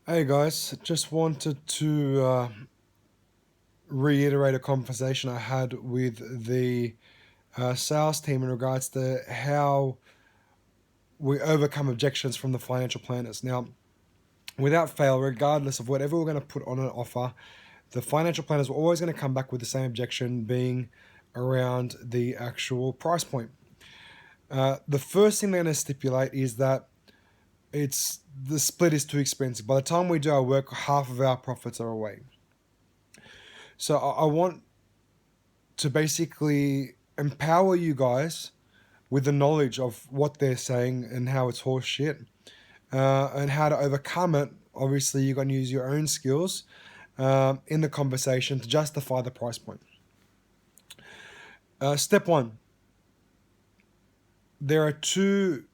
Hey guys, just wanted to reiterate a conversation I had with the sales team in regards to how we overcome objections from the financial planners. Now, without fail, regardless of whatever we're going to put on an offer, the financial planners are always going to come back with the same objection being around the actual price point. The first thing they're going to stipulate is that the split is too expensive. By the time we do our work, half of our profits are away. So I want to basically empower you guys with the knowledge of what they're saying and how it's horse shit, and how to overcome it. Obviously, you're going to use your own skills in the conversation to justify the price point. Step one, there are two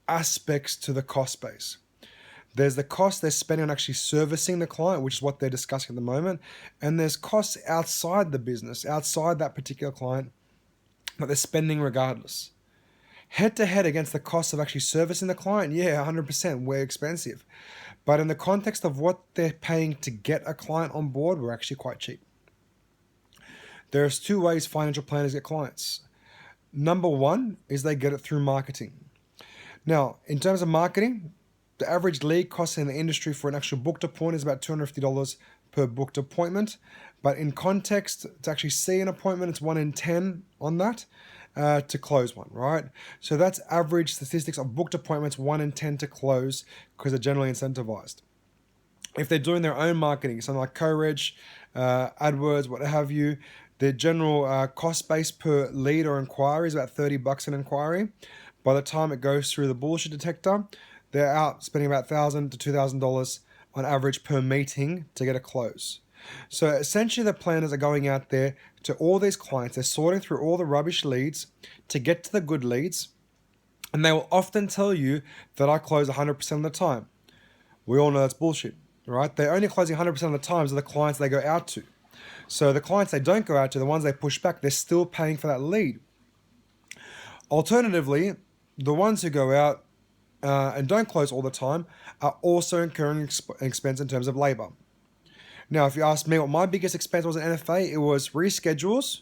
aspects to the cost base. There's the cost they're spending on actually servicing the client, which is what they're discussing at the moment. And there's costs outside the business, outside that particular client, that they're spending regardless. Head to head against the cost of actually servicing the client, yeah, 100%, we're expensive. But in the context of what they're paying to get a client on board, we're actually quite cheap. There's two ways financial planners get clients. Number one is they get it through marketing. Now, in terms of marketing, the average lead cost in the industry for an actual booked appointment is about $250 per booked appointment. But in context, to actually see an appointment, it's 1 in 10 on that to close one, right? So that's average statistics of booked appointments, 1 in 10 to close, because they're generally incentivized. If they're doing their own marketing, something like Co-Reg, AdWords, what have you, their general cost base per lead or inquiry is about $30 an inquiry. By the time it goes through the bullshit detector, they're out spending about $1,000 to $2,000 on average per meeting to get a close. So essentially the planners are going out there to all these clients, they're sorting through all the rubbish leads to get to the good leads, and they will often tell you that I close 100% of the time. We all know that's bullshit, right? They're only closing 100% of the times of the clients they go out to. So the clients they don't go out to, the ones they push back, they're still paying for that lead. Alternatively, the ones who go out and don't close all the time are also incurring expense in terms of labor. Now, if you ask me what my biggest expense was at NFA, it was reschedules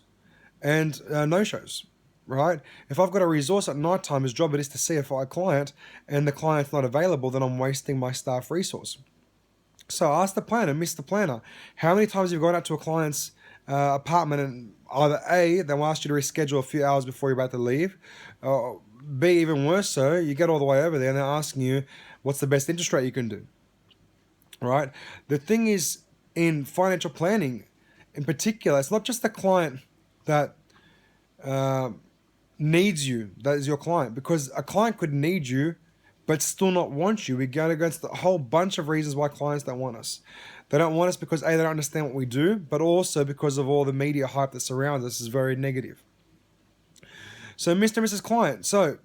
and no-shows, right? If I've got a resource at night time, whose job it is to see a client, and the client's not available, then I'm wasting my staff resource. So ask the planner, Mr. Planner, how many times have you gone out to a client's apartment and either A, they will ask you to reschedule a few hours before you're about to leave, or B, even worse so, you get all the way over there and they're asking you what's the best interest rate you can do, right? The thing is, in financial planning in particular, it's not just the client that needs you, that is your client, because a client could need you but still not want you. We go against a whole bunch of reasons why clients don't want us. They don't want us because A, they don't understand what we do, but also because of all the media hype that surrounds us is very negative. So Mr. and Mrs. Client, so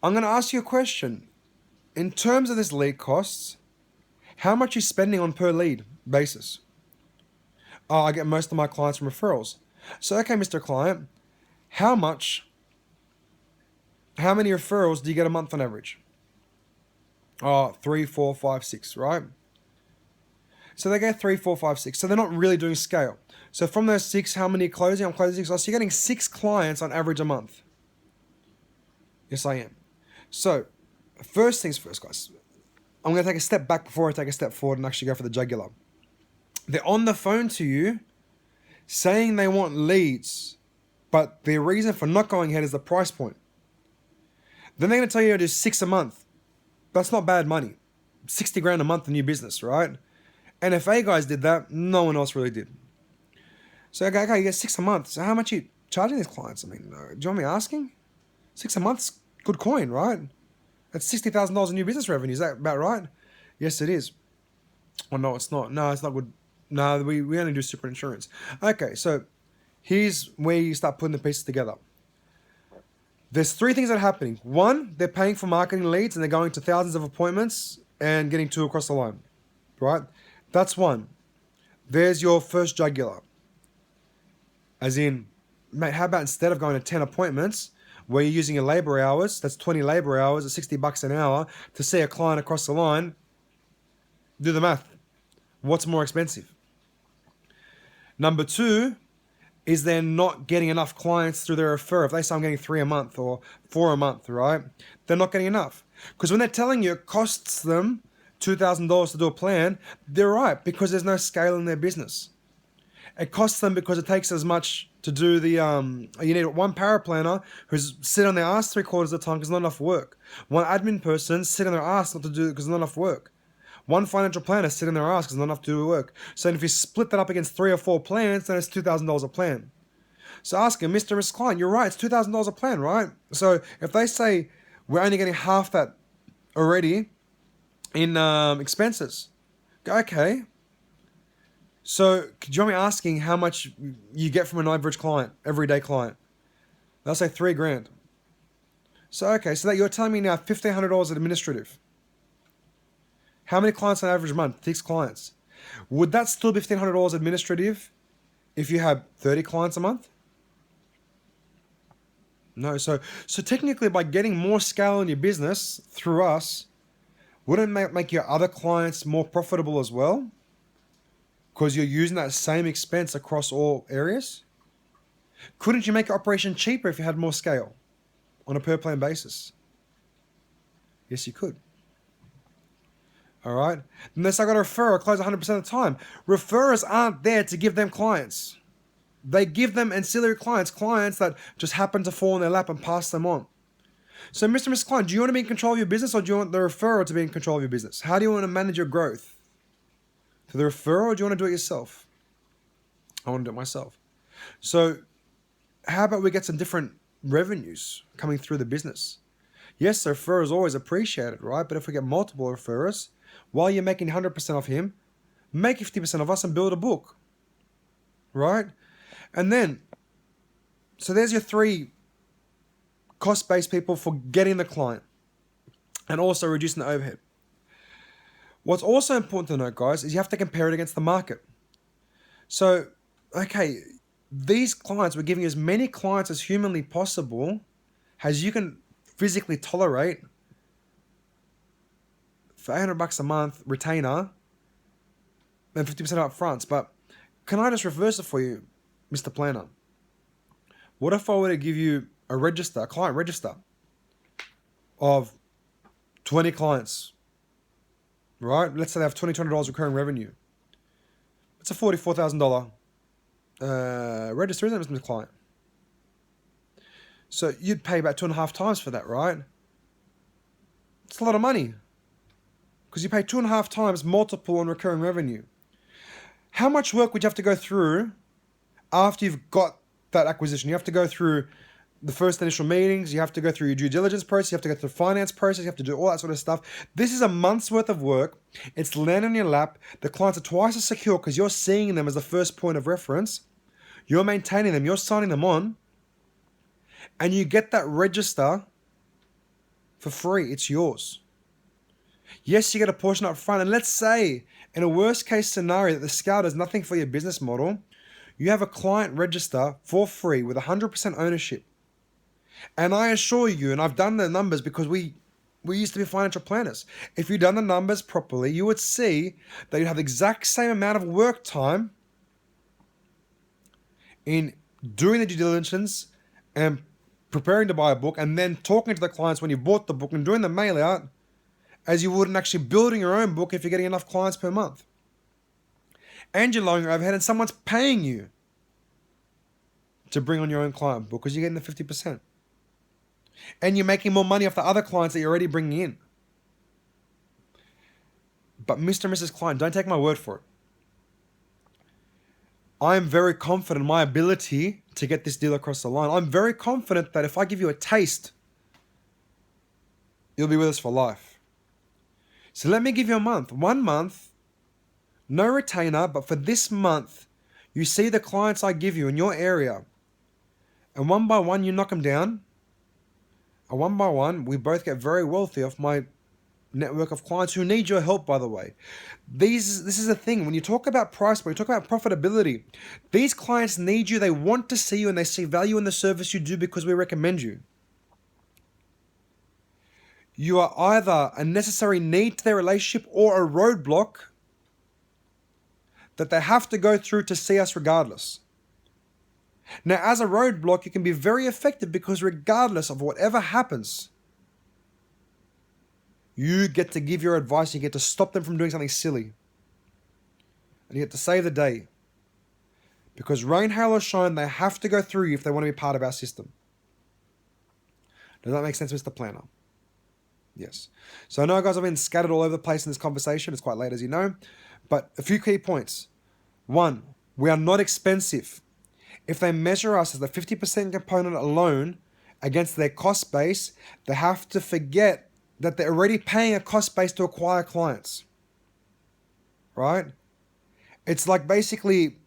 I'm going to ask you a question. In terms of this lead costs, how much are you spending on per lead basis? Oh, I get most of my clients from referrals. So, okay, Mr. Client, how many referrals do you get a month on average? Oh, 3, 4, 5, 6, right? So they get 3, 4, 5, 6. So they're not really doing scale. So from those 6, how many are closing? I'm closing 6. So you're getting 6 clients on average a month. Yes, I am. So first things first, guys. I'm going to take a step back before I take a step forward and actually go for the jugular. They're on the phone to you saying they want leads, but their reason for not going ahead is the price point. Then they're going to tell you to do 6 a month. That's not bad money. 60 grand a month in new business, right? And if A guys did that, no one else really did. So, okay, you get 6 a month. So how much are you charging these clients? I mean, do you want me asking? 6 a month's good coin, right? That's $60,000 in new business revenue. Is that about right? Yes, it is. Oh, no, it's not. No, it's not good. No, we only do super insurance. Okay, so here's where you start putting the pieces together. There's 3 things that are happening. 1, they're paying for marketing leads and they're going to thousands of appointments and getting 2 across the line, right? That's 1. There's your first jugular. As in, mate, how about instead of going to 10 appointments, where you're using your labor hours, that's 20 labor hours at $60 an hour to see a client across the line, do the math. What's more expensive? Number two is they're not getting enough clients through their referral. If they say I'm getting 3 a month or 4 a month, right? They're not getting enough. Because when they're telling you it costs them $2,000 to do a plan, they're right, because there's no scale in their business. It costs them because it takes as much to do the, you need one paraplanner who's sit on their ass 3/4 of the time because not enough work. One admin person sit on their ass not to do because not enough work. One financial planner sit on their ass because not enough to do work. So if you split that up against 3 or 4 plans, then it's $2,000 a plan. So ask him, Mr. and Mrs. Client, you're right, it's $2,000 a plan, right? So if they say we're only getting half that already in expenses, go, okay. So do you want me asking how much you get from an average client, everyday client? They'll say $3,000. So okay, so that you're telling me now $1,500 administrative. How many clients on average month? 6 clients. Would that still be $1,500 administrative if you had 30 clients a month? No. So technically, by getting more scale in your business through us, wouldn't it make your other clients more profitable as well? Because you're using that same expense across all areas? Couldn't you make your operation cheaper if you had more scale on a per plan basis? Yes, you could. All right. Unless I got a referrer, close 100% of the time. Referrers aren't there to give them clients. They give them ancillary clients that just happen to fall in their lap and pass them on. So, Mr. and Mrs. Client, do you want to be in control of your business, or do you want the referrer to be in control of your business? How do you want to manage your growth? Through the referrer, or do you want to do it yourself? I want to do it myself. So, how about we get some different revenues coming through the business? Yes, the referrer is always appreciated, right? But if we get multiple referrers, while you're making 100% off him, make 50% of us and build a book, right? And then, so there's your 3 cost-based people for getting the client and also reducing the overhead. What's also important to note, guys, is you have to compare it against the market. So, okay, these clients, we're giving you as many clients as humanly possible as you can physically tolerate for $800 a month retainer and 50% up front. But can I just reverse it for you, Mr. Planner? What if I were to give you a client register of 20 clients, right? Let's say they have $2,200 recurring revenue. It's a $44,000 register, isn't it, Mr. Client? So you'd pay about 2.5 times for that, right? It's a lot of money because you pay 2.5 times multiple on recurring revenue. How much work would you have to go through after you've got that acquisition? You have to go through the first initial meetings, you have to go through your due diligence process, you have to go through the finance process, you have to do all that sort of stuff. This is a month's worth of work. It's landing on your lap. The clients are twice as secure because you're seeing them as the first point of reference. You're maintaining them, you're signing them on, and you get that register for free. It's yours. Yes, you get a portion up front. And let's say, in a worst case scenario, that the scale does nothing for your business model, you have a client register for free with 100% ownership. And I assure you, and I've done the numbers because we used to be financial planners. If you'd done the numbers properly, you would see that you'd have the exact same amount of work time in doing the due diligence and preparing to buy a book and then talking to the clients when you bought the book and doing the mail out as you would in actually building your own book if you're getting enough clients per month. And you're lowering your overhead and someone's paying you to bring on your own client book because you're getting the 50%. And you're making more money off the other clients that you're already bringing in. But Mr. and Mrs. Client, don't take my word for it. I am very confident in my ability to get this deal across the line. I'm very confident that if I give you a taste, you'll be with us for life. So let me give you a month. 1 month, no retainer, but for this month, you see the clients I give you in your area. And one by one, you knock them down. And one by one, we both get very wealthy off my network of clients who need your help, by the way. This is the thing. When you talk about price, when you talk about profitability, these clients need you. They want to see you and they see value in the service you do because we recommend you. You are either a necessary need to their relationship or a roadblock that they have to go through to see us regardless. Now, as a roadblock, you can be very effective because regardless of whatever happens, you get to give your advice, you get to stop them from doing something silly. And you get to save the day. Because rain, hail, or shine, they have to go through you if they want to be part of our system. Does that make sense, Mr. Planner? Yes. So I know, guys, I've been scattered all over the place in this conversation. It's quite late, as you know. But a few key points. 1, we are not expensive. If they measure us as the 50% component alone against their cost base, they have to forget that they're already paying a cost base to acquire clients. Right? It's like basically,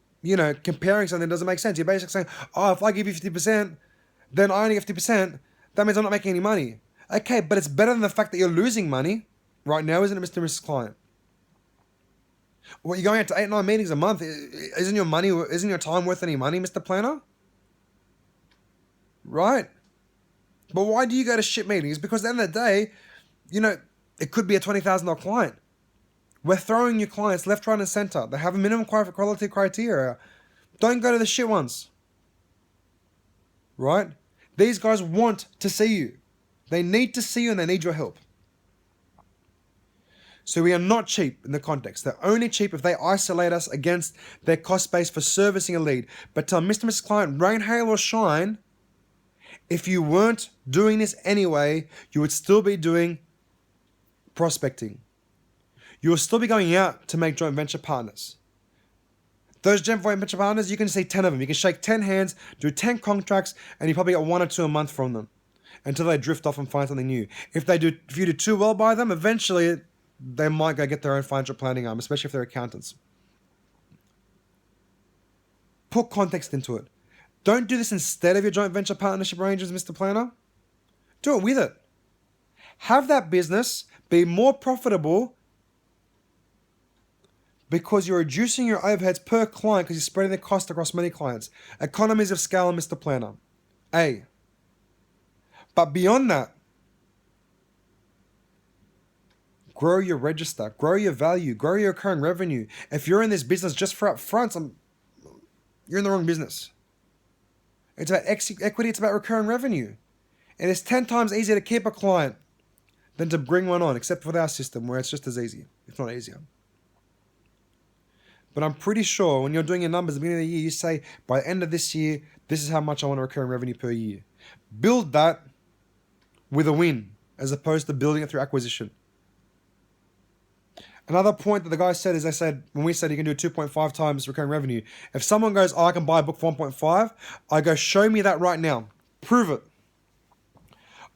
comparing something that doesn't make sense. You're basically saying, oh, if I give you 50%, then I only get 50%. That means I'm not making any money. Okay, but it's better than the fact that you're losing money right now, isn't it, Mr. and Mrs. Client? Well, you're going out to 8-9 meetings a month. Isn't your time worth any money, Mr. Planner? Right? But why do you go to shit meetings? Because at the end of the day, it could be a $20,000 client. We're throwing you clients left, right, and center. They have a minimum quality criteria. Don't go to the shit ones. Right? These guys want to see you. They need to see you and they need your help. So we are not cheap in the context. They're only cheap if they isolate us against their cost base for servicing a lead. But tell Mr. and Mrs. Client, rain, hail, or shine, if you weren't doing this anyway, you would still be doing prospecting. You will still be going out to make joint venture partners. Those joint venture partners, you can see 10 of them. You can shake 10 hands, do 10 contracts, and you probably get 1 or 2 a month from them until they drift off and find something new. If you do too well by them, eventually they might go get their own financial planning arm, especially if they're accountants. Put context into it. Don't do this instead of your joint venture partnership arrangements, Mr. Planner. Do it with it. Have that business be more profitable because you're reducing your overheads per client because you're spreading the cost across many clients. Economies of scale, Mr. Planner. A. But beyond that, grow your register, grow your value, grow your recurring revenue. If you're in this business just for upfronts, you're in the wrong business. It's about equity, it's about recurring revenue. And it's 10 times easier to keep a client than to bring one on, except for our system where it's just as easy, if not easier. But I'm pretty sure when you're doing your numbers at the beginning of the year, you say, by the end of this year, this is how much I want a recurring revenue per year. Build that with a win, as opposed to building it through acquisition. Another point that the guy said is, when we said you can do 2.5 times recurring revenue, if someone goes, I can buy a book for 1.5, I go, show me that right now. Prove it.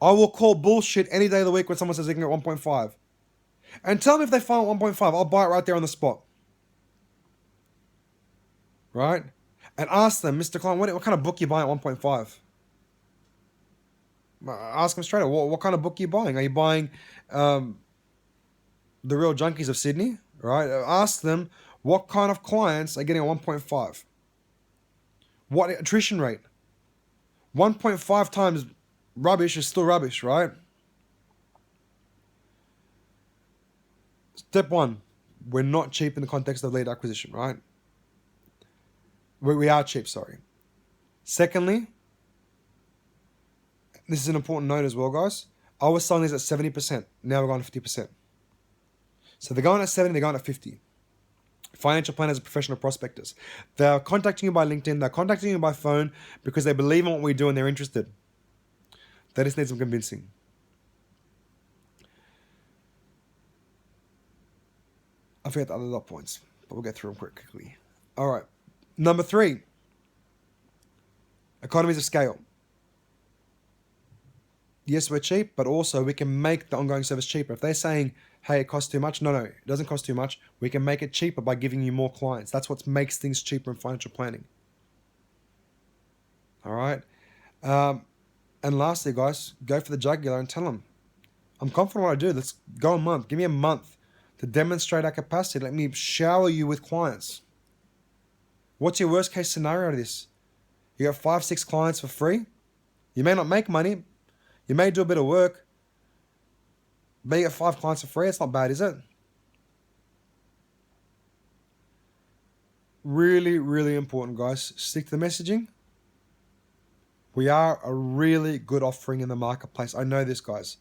I will call bullshit any day of the week when someone says they can get 1.5. And tell me if they find 1.5, I'll buy it right there on the spot. Right? And ask them, Mr. Client, what kind of book you buying at 1.5? Ask them straight up, what kind of book are you buying? Are you buying The Real Junkies of Sydney? Right? Ask them what kind of clients are getting a 1.5. What attrition rate? 1.5 times rubbish is still rubbish, right? Step 1, we're not cheap in the context of lead acquisition, right? We are cheap, sorry. Secondly, this is an important note as well, guys. I was selling these at 70%. Now we're going to 50%. So they're going at 70, they're going at 50. Financial planners are professional prospectors. They're contacting you by LinkedIn. They're contacting you by phone because they believe in what we do and they're interested. They just need some convincing. I forget the other dot points, but we'll get through them quickly. All right. Number 3, economies of scale. Yes, we're cheap, but also we can make the ongoing service cheaper. If they're saying, hey, it costs too much. No, it doesn't cost too much. We can make it cheaper by giving you more clients. That's what makes things cheaper in financial planning. All right. And lastly, guys, go for the jugular and tell them, I'm confident in what I do. Let's go a month. Give me a month to demonstrate our capacity. Let me shower you with clients. What's your worst case scenario out of this? You got 5-6 clients for free. You may not make money. You may do a bit of work. But you get 5 clients for free. It's not bad, is it? Really, really important, guys. Stick to the messaging. We are a really good offering in the marketplace. I know this, guys.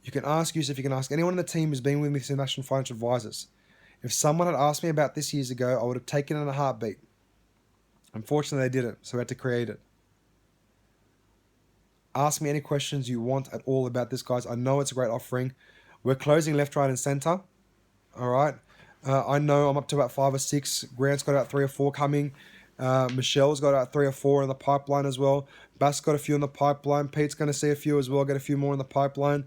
You can ask Yusuf, you can ask anyone in the team who's been with me since National Financial Advisors. If someone had asked me about this years ago, I would have taken it in a heartbeat. Unfortunately, they didn't, so we had to create it. Ask me any questions you want at all about this, guys. I know it's a great offering. We're closing left, right, and center. All right. I know I'm up to about 5 or 6. Grant's got about 3 or 4 coming. Michelle's got about 3 or 4 in the pipeline as well. Bass got a few in the pipeline. Pete's going to see a few as well. Get a few more in the pipeline.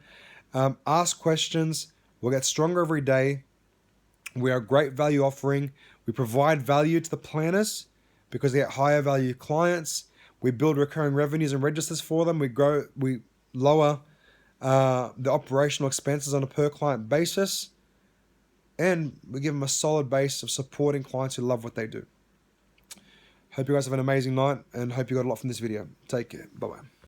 Ask questions. We'll get stronger every day. We are a great value offering. We provide value to the planners because they get higher value clients. We build recurring revenues and registers for them. We lower the operational expenses on a per client basis. And we give them a solid base of supporting clients who love what they do. Hope you guys have an amazing night and hope you got a lot from this video. Take care. Bye-bye.